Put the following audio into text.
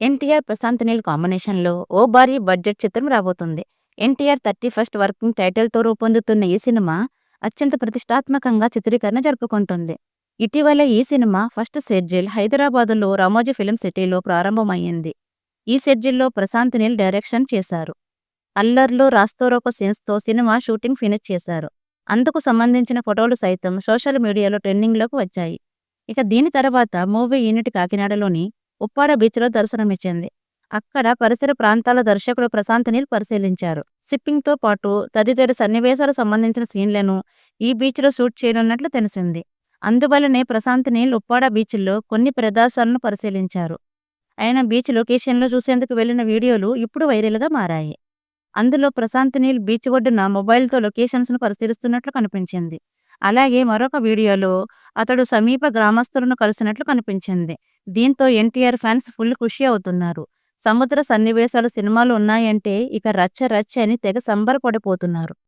ఎన్టీఆర్, ప్రశాంత్ నీల్ కాంబినేషన్‌లో ఓ భారీ బడ్జెట్ చిత్రం రాబోతుంది. ఎన్టీఆర్ 31st వర్కింగ్ టైటిల్‌తో రూపొందుతున్న ఈ సినిమా అత్యంత ప్రతిష్టాత్మకంగా చిత్రీకరణ జరుపుకుంటుంది. ఇటీవల ఈ సినిమా ఫస్ట్ షెడ్యూల్ హైదరాబాదులో రామోజీ ఫిల్మ్ సిటీలో ప్రారంభమయ్యింది. ఈ షెడ్యూల్‌లో ప్రశాంత్ నీల్ డైరెక్షన్ చేశారు. అల్లర్లు, రాస్తారోకో సీన్స్‌తో సినిమా షూటింగ్ ఫినిష్ చేశారు. అందుకు సంబంధించిన ఫోటోలు సైతం సోషల్ మీడియాలో ట్రెండింగ్‌లోకి వచ్చాయి. ఇక దీని తర్వాత మూవీ యూనిట్ కాకినాడలోని ఉప్పాడ బీచ్‌లో దర్శనమిచ్చింది. అక్కడ పరిసర ప్రాంతాల దర్శకుడు ప్రశాంత్ నీల్ పరిశీలించారు. షిప్పింగ్‌తో పాటు తదితర సన్నివేశాలకు సంబంధించిన సీన్లను ఈ బీచ్‌లో షూట్ చేయనున్నట్లు తెలిసింది. అందువల్లనే ప్రశాంత్ నీల్ ఉప్పాడ బీచ్‌లో కొన్ని ప్రదేశాలను పరిశీలించారు. ఆయన బీచ్ లొకేషన్‌లో చూసేందుకు వెళ్లిన వీడియోలు ఇప్పుడు వైరల్‌గా మారాయి. అందులో ప్రశాంత్ నీల్ బీచ్ ఒడ్డున మొబైల్‌తో లొకేషన్స్‌ను పరిశీలిస్తున్నట్లు కనిపించింది. అలాగే మరొక వీడియోలో అతడు సమీప గ్రామస్తులను కలిసినట్లు కనిపించింది. దీంతో ఎన్టీఆర్ ఫ్యాన్స్ ఫుల్ ఖుషి అవుతున్నారు. సముద్ర సన్నివేశాలు సినిమాలో ఉన్నాయంటే ఇక రచ్చ రచ్చ అని తెగ సంబరపడిపోతున్నారు.